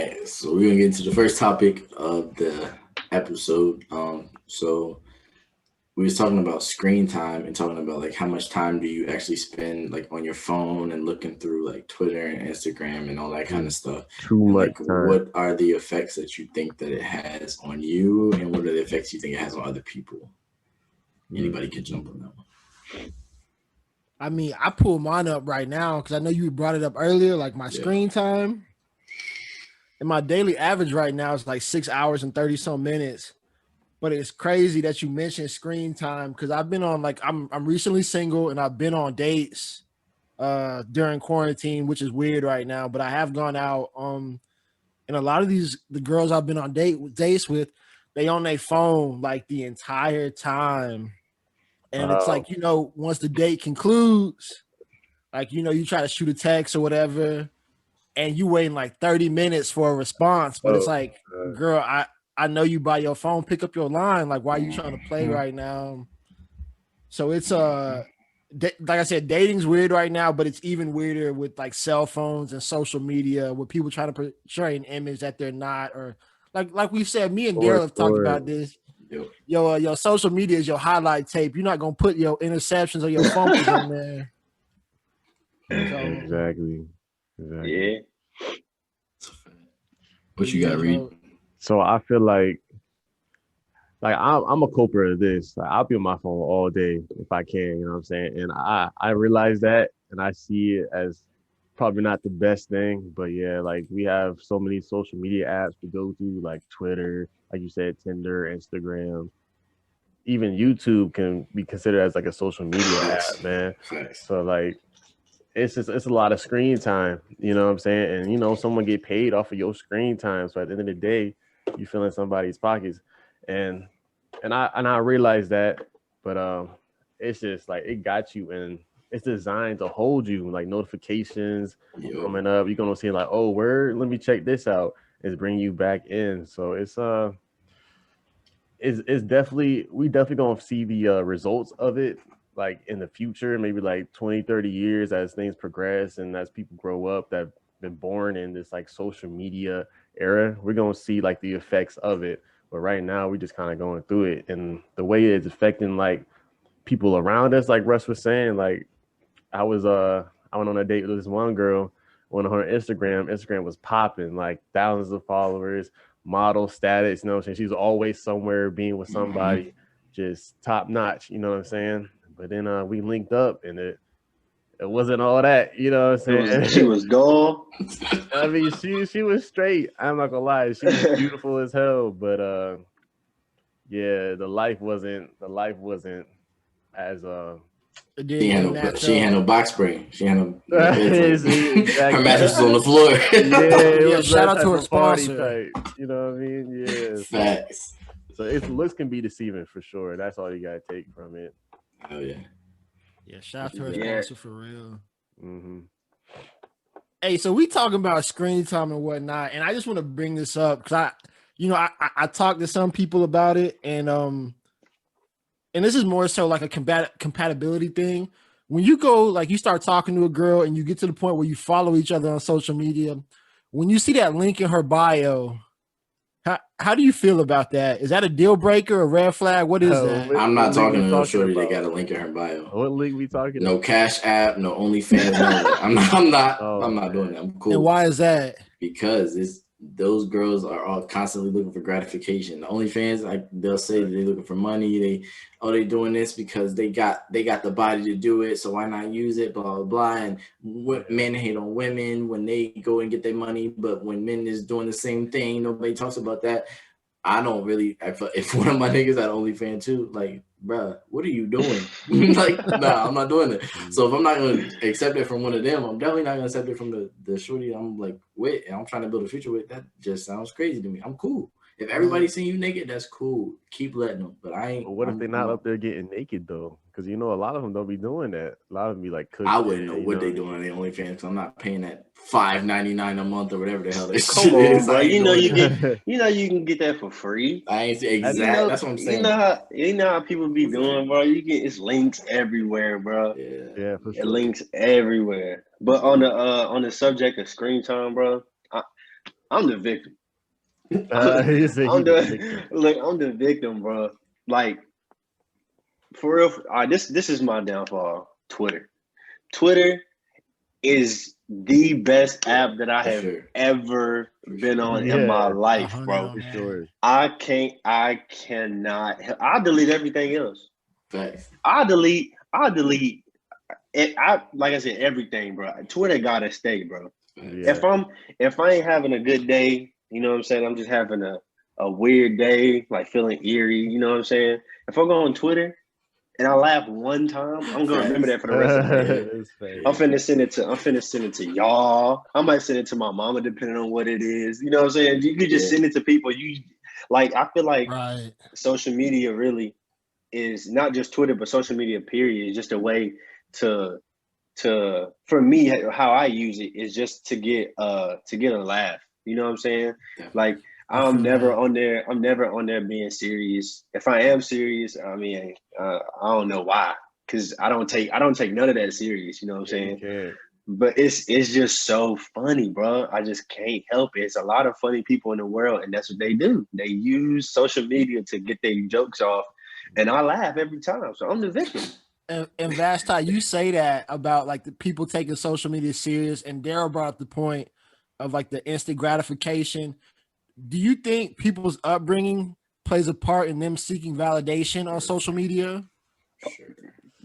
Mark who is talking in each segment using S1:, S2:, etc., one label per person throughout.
S1: right, so we're gonna get into the first topic of the episode. So we was talking about screen time and talking about like how much time do you actually spend like on your phone and looking through like Twitter and Instagram and all that kind of stuff.
S2: Too
S1: And
S2: much
S1: like,
S2: time.
S1: what are the effects that you think that it has on you, and what are the effects you think it has on other people? Anybody can jump on that one.
S3: I mean, I pull mine up right now because I know you brought it up earlier, like my screen time. And my daily average right now is like 6 hours and 30 some minutes. But it's crazy that you mentioned screen time because I've been on I'm recently single and I've been on dates during quarantine, which is weird right now. But I have gone out and a lot of the girls I've been on dates with, they on their phone like the entire time. And it's like, once the date concludes, like, you try to shoot a text or whatever, and you waiting like 30 minutes for a response. But it's like, girl, I know you by your phone, pick up your line. Like, why are you trying to play right now? So it's like I said, dating's weird right now, but it's even weirder with like cell phones and social media where people try to portray an image that they're not, or like we said, me and Daryl have talked about this. Your social media is your highlight tape. You're not gonna put your interceptions or your fumbles on there.
S2: So, exactly.
S4: Yeah.
S1: What you got, Reed?
S2: So I feel like I'm a culprit of this. Like, I'll be on my phone all day if I can, you know what I'm saying? And I realize that, and I see it as probably not the best thing, but yeah, like we have so many social media apps to go through, like Twitter, like you said, Tinder, Instagram, even YouTube can be considered as like a social media app, man. So like, it's a lot of screen time, you know what I'm saying? And someone get paid off of your screen time. So at the end of the day, you fill in somebody's pockets. And I realize that, but it's just like it got you, and it's designed to hold you, like notifications coming up. You're gonna see like, oh, where? Let me check this out. It's bring you back in. So it's definitely, we definitely gonna see the results of it like in the future, maybe like 20, 30 years as things progress and as people grow up that have been born in this like social media era. We're gonna see like the effects of it. But right now, we just kind of going through it, and the way it's affecting like people around us, like Russ was saying, like I went on a date with this one girl, went on her Instagram. Instagram was popping, like thousands of followers, model status, she's always somewhere being with somebody, just top notch, you know what I'm saying? But then we linked up, and it wasn't all that, you know what I'm saying?
S4: She was dull.
S2: I mean, she was straight. I'm not gonna lie, she was beautiful as hell. But yeah, the life wasn't as
S1: She had no box spring. She had no
S2: exactly.
S1: Her mattress was on the floor.
S2: Yeah,
S3: shout out to her sponsor.
S2: Type, you know what I mean? Yeah.
S1: Facts.
S2: So its looks can be deceiving for sure. That's all you gotta take from it.
S1: Oh yeah.
S3: Yeah, shout out to her sponsor for real.
S2: Mm-hmm.
S3: Hey, so we talking about screen time and whatnot, and I just want to bring this up because I talked to some people about it, and this is more so like a compatibility thing. When you go, like you start talking to a girl and you get to the point where you follow each other on social media, when you see that link in her bio, how do you feel about that? Is that a deal breaker, a red flag? What is that?
S1: I'm not talking to no shorty that got a link in her bio.
S2: What link we talking
S1: about? No Cash App, no OnlyFans. No. I'm not doing that. I'm cool.
S3: And why is that?
S1: Because those girls are all constantly looking for gratification. The OnlyFans, like they'll say they're looking for money. They doing this because they got the body to do it. So why not use it? Blah blah blah. And men hate on women when they go and get their money, but when men is doing the same thing, nobody talks about that. I don't really. If one of my niggas had OnlyFans too, like, bruh, what are you doing? Like, nah, I'm not doing it. So if I'm not gonna accept it from one of them, I'm definitely not gonna accept it from the shorty I'm like with, and I'm trying to build a future with. That just sounds crazy to me. I'm cool. If everybody's seeing you naked, that's cool. Keep letting them. But I ain't.
S2: But what if they're not up there getting naked though? Because a lot of them don't be doing that. A lot of them be like cooking.
S1: I wouldn't know what they doing on their OnlyFans because I'm not paying that $5.99 a month or whatever the hell that
S4: shit is. Bro, you can get that for free.
S1: I ain't exactly. That's what I'm saying.
S4: You know how people be doing, bro. It's links everywhere, bro.
S2: Yeah, for sure.
S4: Links everywhere. But on the subject of screen time, bro, I'm the victim.
S2: You say
S4: I'm
S2: he's the victim.
S4: I'm the victim, bro. Like for real. This is my downfall. Twitter is the best app that I
S1: For
S4: have
S1: sure.
S4: ever been on in
S2: Yeah.
S4: my life,
S3: 100
S4: bro.
S3: on
S2: For
S3: that.
S2: sure.
S4: I cannot. I delete everything else.
S1: Facts.
S4: I delete it. Like I said, everything, bro. Twitter gotta stay, bro.
S2: Yeah.
S4: If I ain't having a good day, you know what I'm saying? I'm just having a weird day, like feeling eerie, you know what I'm saying? If I go on Twitter and I laugh one time, I'm gonna remember that for the rest of the day.
S2: That's fair.
S4: I'm finna send it to y'all. I might send it to my mama, depending on what it is. You know what I'm saying? You could just send it to people. You like, I feel like
S3: Right.
S4: social media really is not just Twitter, but social media period is just a way to for me, how I use it is just to get a laugh. You know what I'm saying?
S1: Definitely.
S4: Like
S3: I feel
S4: I'm never
S3: that.
S4: on there. I'm never on there being serious. If I am serious, I mean, I don't know why, because I don't take none of that serious. You know what I'm saying?
S2: You
S4: But it's just so funny, bro. I just can't help it. It's a lot of funny people in the world, and that's what they do. They use social media to get their jokes off, and I laugh every time. So I'm the victim.
S3: And Vasta, you say that about like the people taking social media serious, and Daryl brought up the point of like the instant gratification. Do you think people's upbringing plays a part in them seeking validation on social media?
S1: For sure.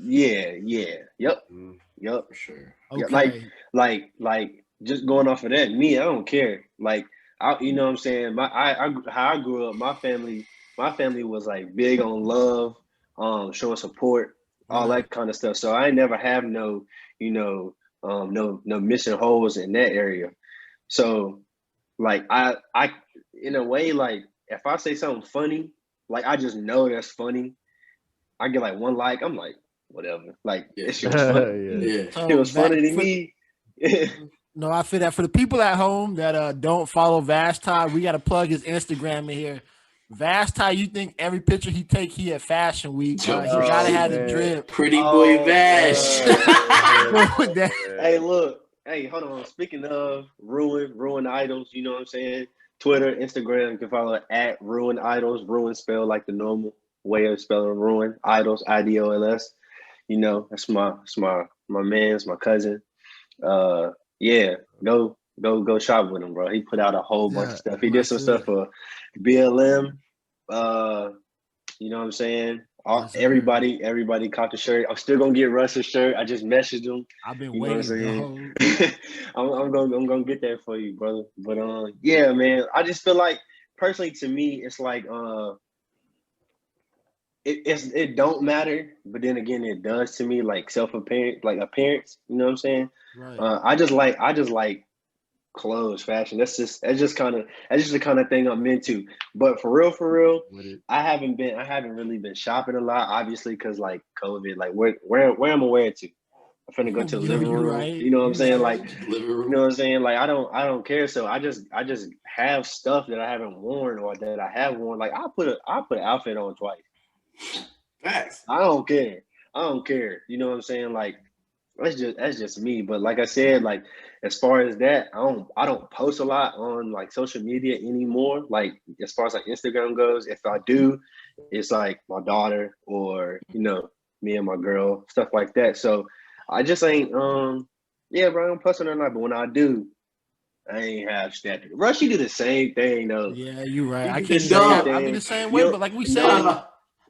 S4: Yeah. Yep.
S2: can't.
S4: Yep.
S1: For sure.
S3: Okay.
S4: Yeah, like just going off of that, me, I don't care. Like you know what I'm saying? How I grew up, my family was like big on love, showing support, all that kind of stuff. So I never have no, no missing holes in that area. So like I in a way, like if I say something funny, like I just know that's funny, I get like one like, I'm like, whatever. Like it's
S2: Yeah.
S4: just funny.
S1: Yeah.
S4: It was funny to me.
S3: No, I feel that for the people at home that don't follow Vasta, we got to plug his Instagram in here. Vasta, you think every picture he take, he at Fashion Week? He gotta have the drip.
S1: Pretty boy Vash.
S3: With that.
S4: Hey, look. Hey, hold on. Speaking of ruin idols, you know what I'm saying? Twitter, Instagram, you can follow at ruin idols. Ruin spelled like the normal way of spelling ruin. Idols, IDOLS. You know, that's my man's, my cousin. Yeah, go shop with him, bro. He put out a whole bunch of stuff. He did some stuff for BLM. You know what I'm saying? Everybody caught the shirt. I'm still gonna get Russ's shirt. I just messaged him.
S3: I've been
S4: You know what
S3: waiting.
S4: I'm saying? I'm gonna get that for you, brother. But yeah, man. I just feel like personally, to me, it's like it don't matter, but then again, it does to me, like appearance. You know what I'm saying?
S3: Right.
S4: I just like clothes, fashion. That's just the kind of thing I'm into. But for real, I haven't really been shopping a lot, obviously, because like COVID. Like where am I wearing to? I'm finna go to the living room.
S3: Right.
S4: You know what I'm saying?
S3: Right.
S4: Like, you know what I'm saying? Like I don't care. So I just have stuff that I haven't worn or that I have worn. Like I put an outfit on twice.
S1: Facts.
S4: I don't care. You know what I'm saying? Like that's just me. But like I said, like as far as that, I don't post a lot on like social media anymore. Like as far as like Instagram goes, if I do, it's like my daughter or me and my girl, stuff like that. So I just ain't yeah, bro, I'm posting or not. But when I do, I ain't have stature. Rush, you do the same thing though.
S3: Yeah, you're right.
S4: You
S3: I
S4: do
S3: can't
S4: the
S3: say
S4: same
S3: I'll be
S4: thing.
S3: the same way, but like we said,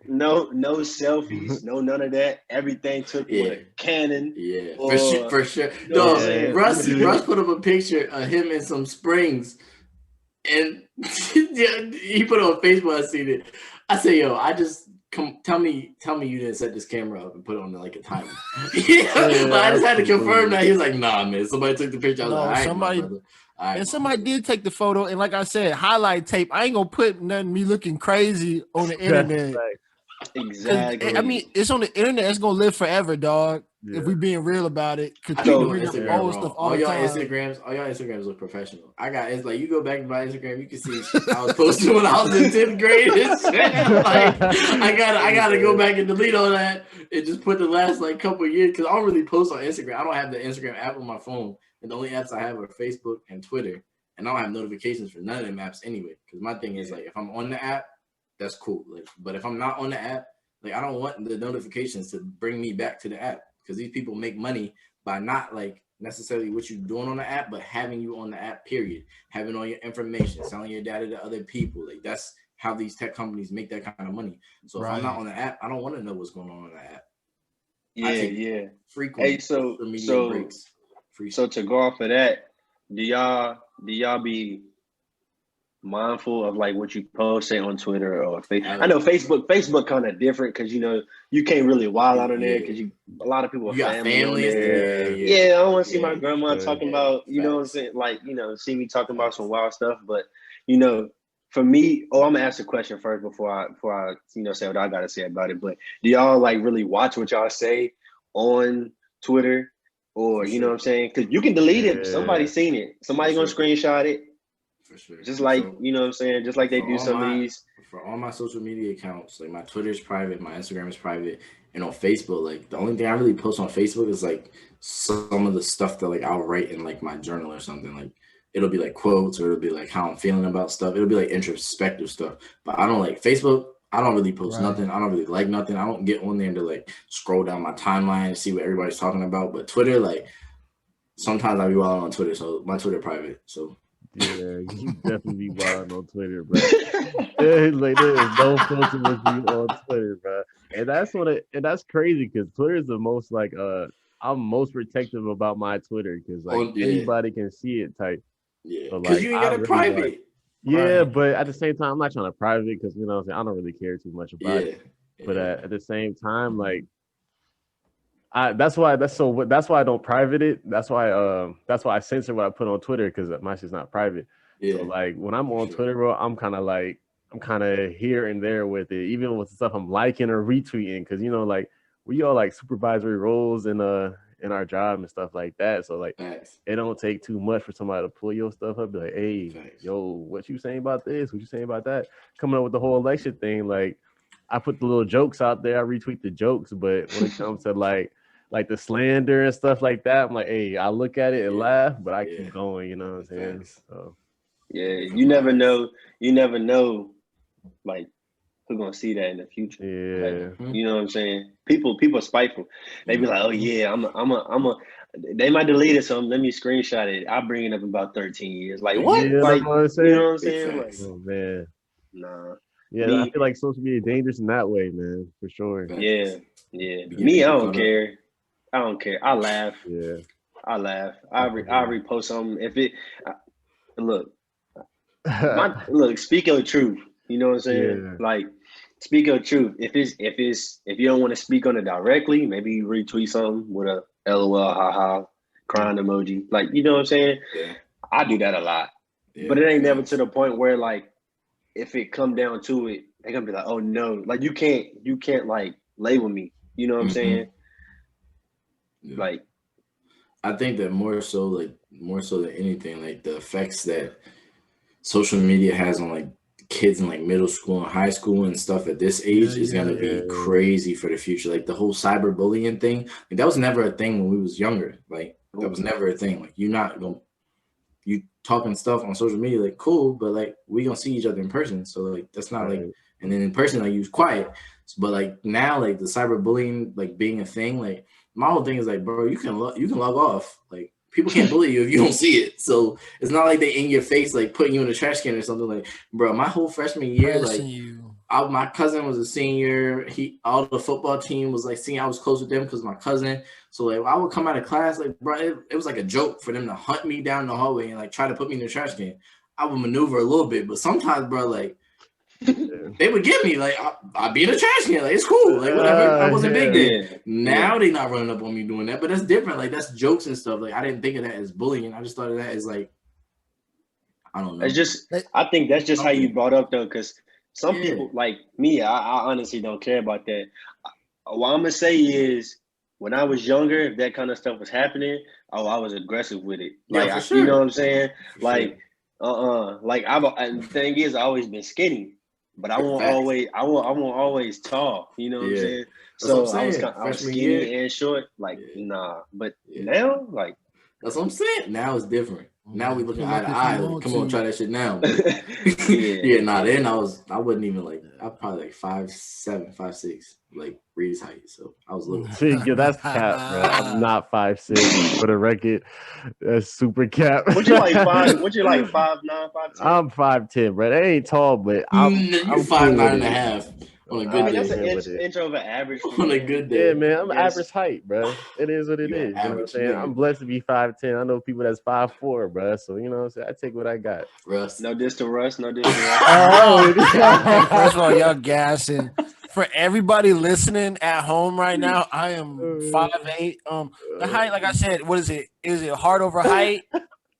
S4: No selfies, no none of that. Everything took with a Canon.
S1: Yeah,
S4: or,
S1: for sure.
S4: You know what I'm saying?
S1: Russ put up a picture of him in some springs, and he put it on Facebook. I seen it. I say, yo, tell me you didn't set this camera up and put it on like a timer. But I just had to confirm that. He was like, nah, man, somebody took the picture. I was like, all right,
S3: somebody.
S1: my brother. Right,
S3: and somebody did take the photo, and like I said, highlight tape. I ain't gonna put nothing me looking crazy on the internet.
S4: Exactly.
S3: I mean, it's on the internet. It's gonna live forever, dog.
S2: Yeah.
S3: If we being real about it, because
S1: people
S3: bring
S1: Instagram
S3: up old stuff all
S1: y'all
S3: the time.
S1: all y'all Instagrams look professional. It's like you go back to my Instagram, you can see I was posting when I was in 10th grade. Like I gotta go back and delete all that and just put the last like couple of years because I don't really post on Instagram. I don't have the Instagram app on my phone, and the only apps I have are Facebook and Twitter. and I don't have notifications for none of them apps anyway. Because my thing is like, if I'm on the app, that's cool. Like, but if I'm not on the app, like I don't want the notifications to bring me back to the app, because these people make money by not like necessarily what you're doing on the app, but having you on the app, period. Having all your information, selling your data to other people. Like that's how these tech companies make that kind of money. So if I'm not on the app, I don't want to know what's going on the app.
S4: Yeah.
S1: Frequent
S4: Hey, so
S1: breaks.
S4: So to go off of that, do y'all be mindful of like what you post, say on Twitter or Facebook? I know Facebook kind of different because you know you can't really wild out on there because a lot of people are family on there. Yeah, I don't want to see my grandma talking about, you know what I'm saying, like, you know, see me talking about some wild stuff. But you know, for me, I'm gonna ask a question first before I you know say what I gotta say about it. But do y'all like really watch what y'all say on Twitter, or you know what I'm saying? Because you can delete it. Somebody's seen it. Somebody gonna screenshot it.
S1: For sure.
S4: Just like, you know what I'm saying? Just like they do some of these.
S1: For all my social media accounts, like my Twitter is private, my Instagram is private, and on Facebook, like the only thing I really post on Facebook is like some of the stuff that like I'll write in like my journal or something. Like it'll be like quotes, or it'll be like how I'm feeling about stuff. It'll be like introspective stuff. But I don't like Facebook. I don't really post nothing. I don't really like nothing. I don't get on there to like scroll down my timeline and see what everybody's talking about. But Twitter, like sometimes I be wild on Twitter, so my Twitter private. So
S2: yeah, you definitely be wild on Twitter, bro. Like there is no filter with you on Twitter, bro. And that's crazy because Twitter is the most like I'm most protective about my Twitter because like anybody can see it type.
S1: Yeah, because you ain't got a private.
S2: Yeah, but at the same time, I'm not trying to private because you know what I'm saying, I don't really care too much about it. But at the same time, like that's why I don't private it. That's why I censor what I put on Twitter because my shit's not private. So like when I'm on Twitter, bro, I'm kind of here and there with it, even with the stuff I'm liking or retweeting, because you know like we all like supervisory roles in our job and stuff like that. So like it don't take too much for somebody to pull your stuff up, be like, hey, yo, what you saying about this? What you saying about that? Coming up with the whole election thing, like I put the little jokes out there, I retweet the jokes, but when it comes to like the slander and stuff like that, I'm like, hey, I look at it and laugh, but I keep going, you know what I'm saying? So
S4: you never know, like who's gonna see that in the future. Like, you know what I'm saying? People are spiteful. They be like, oh yeah, they might delete it, so let me screenshot it. I'll bring it up in about 13 years. Like what?
S2: Yeah,
S4: like,
S2: what I'm saying?
S4: You know what I'm saying? Like,
S2: oh man.
S4: Nah.
S2: Yeah, I feel like social media dangerous in that way, man, for sure.
S4: Yeah. Me, I don't care. I laugh.
S2: Yeah.
S4: I laugh. I repost something. If it look, speak your truth. You know what I'm saying?
S2: Yeah.
S4: Like, speak your truth. If you don't want to speak on it directly, maybe you retweet something with a LOL, haha, crying emoji. Like, you know what I'm saying?
S1: Yeah.
S4: I do that a lot. But it ain't never to the point where like if it come down to it, they're gonna be like, oh no, like you can't like label me. You know what I'm saying? Yeah. Like,
S1: I think that more so than anything, like the effects that social media has on like kids in like middle school and high school and stuff at this age is gonna be crazy for the future. Like the whole cyberbullying thing, like that was never a thing when we was younger. Like that was never a thing. Like you talking stuff on social media, like cool, but like we gonna see each other in person. So like that's not like, and then in person like you was quiet. But like now, like the cyberbullying like being a thing, like my whole thing is like, bro, you can log off. Like people can't bully you if you don't see it. So it's not like they in your face, like putting you in a trash can or something. Like, bro, my whole freshman year, my cousin was a senior. All the football team was like senior. I was close with them because my cousin. So like I would come out of class, like bro, it was like a joke for them to hunt me down the hallway and like try to put me in the trash can. I would maneuver a little bit, but sometimes, bro, like they would get me. Like I'd be in the trash can. Like it's cool. Like whatever. I wasn't big then. Now they not running up on me doing that, but that's different. Like that's jokes and stuff. Like I didn't think of that as bullying. I just thought of that as like, I don't know.
S4: It's just, I think that's just how you brought up though, because some people like me, I honestly don't care about that. What I'm gonna say is, when I was younger, if that kind of stuff was happening, I was aggressive with it. Like you know what I'm saying? Like and the thing is, I always been skinny, but I won't always tall. You know what I'm saying? So I was skinny and short. Like nah, but now like
S1: that's what I'm saying. Now it's different. Now we looking
S3: Pull
S1: eye
S3: up
S1: to
S3: if you
S1: eye. Like,
S3: want
S1: come on,
S3: to.
S1: try that shit now.
S4: Yeah.
S1: Nah. Then I wasn't even like, I probably like 5'7", 5'6", like Reed's height. So I was little.
S2: Yeah, that's cap, bro. I'm not 5'6" for the record. That's super cap.
S4: What you like 5'9", 5'10"?
S2: I'm 5'10", bro. That ain't tall, but I'm
S1: You're
S2: cool
S1: 5'9"
S2: with
S1: and a
S2: it.
S1: half on a
S4: I
S1: good
S4: mean, that's
S1: day.
S4: an
S2: Yeah, with it.
S4: inch over average.
S1: On a good day.
S2: Yeah, man, I'm
S4: Yes.
S2: average height, bro. It is what it
S1: You
S2: is.
S1: an
S2: You know what I'm
S1: average
S2: saying?
S1: nigga.
S2: I'm blessed to be 5'10". I know people that's 5'4", bro. So you know what I'm saying? I take what I got.
S1: Russ.
S4: No diss to Russ. No diss to Russ.
S2: Oh,
S3: Hey, first of all, y'all gassing. For everybody listening at home right now, I am 5'8". The height, like I said, what is it? Is it heart over height?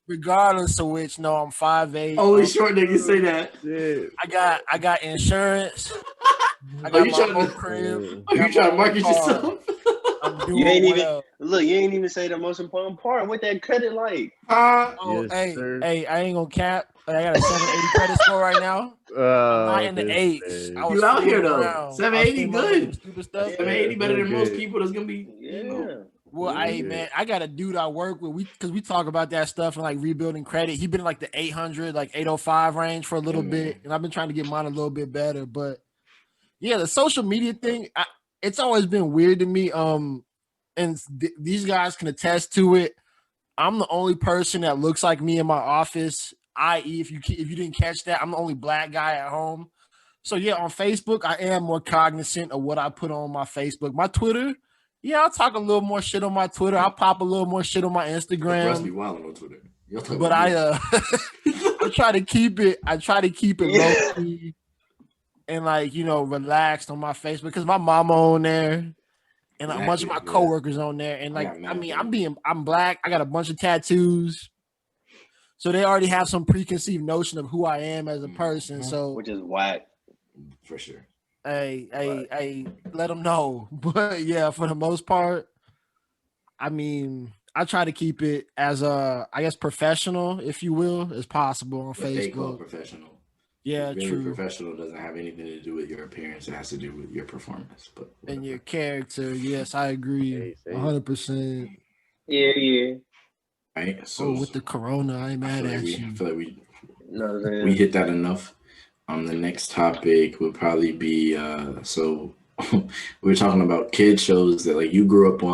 S3: Regardless of which, no, I'm 5'8".
S1: Only short niggas say that.
S2: shit.
S3: I got insurance. I
S1: Are
S3: got
S1: you
S3: my
S1: trying
S3: own
S1: to-
S3: crib.
S1: Are you
S3: got
S1: trying
S3: my
S1: to
S3: own
S1: market
S3: car.
S1: yourself?
S3: I'm
S4: You
S3: doing
S4: ain't even
S3: well.
S4: look. You ain't even say the most important part. What that credit like?
S3: Oh,
S2: Yes, sir.
S3: hey, I ain't gonna cap. I got a 780 credit score right now. I'm not in the
S2: this
S3: eights.
S2: man.
S3: I was
S1: You out here
S3: fooling
S1: though.
S3: around. I was
S1: 780
S3: spending money on
S1: good.
S3: stupid stuff.
S1: 780 better
S2: Doing
S1: than most
S2: good.
S1: people. That's gonna be,
S4: Yeah.
S1: you know.
S3: Well,
S2: Doing
S3: hey
S2: good.
S3: man, I got a dude I work with. Because we talk about that stuff and like rebuilding credit. He been in like the 800, like 805 range for a little bit, and I've been trying to get mine a little bit better. But yeah, the social media thing, it's always been weird to me. And these guys can attest to it. I'm the only person that looks like me in my office. I.e., if you didn't catch that, I'm the only black guy at home. So yeah, on Facebook, I am more cognizant of what I put on my Facebook. My Twitter, yeah, I'll talk a little more shit on my Twitter. I'll pop a little more shit on my
S1: Russ be
S3: Instagram.
S1: wilding on Twitter. Y'all talking
S3: But
S1: about
S3: I try to keep it. I try to keep it low key and like relaxed on my Facebook because my mama on there and a bunch of my
S1: Exactly, yeah.
S3: coworkers on there. And
S1: I
S3: like,
S1: got mad
S3: I mean,
S1: family.
S3: I'm black. I got a bunch of tattoos. So they already have some preconceived notion of who I am as a person. So
S4: Which is whack.
S1: for sure.
S3: I let them know. But yeah, for the most part, I mean, I try to keep it as I guess professional, if you will, as possible on
S1: What they call
S3: Facebook.
S1: professional.
S3: Yeah,
S1: Really,
S3: true.
S1: professional doesn't have anything to do with your appearance. It has to do with your performance. But
S3: And your character. Yes, I agree.
S2: Hey,
S3: 100%.
S4: Yeah.
S1: right. So
S3: with the corona, I ain't
S1: I
S3: mad
S1: feel like
S3: at
S1: we
S3: you.
S1: I feel like we
S4: No, man.
S1: we hit that enough. The next topic would probably be so we were talking about kid shows that like you grew up on.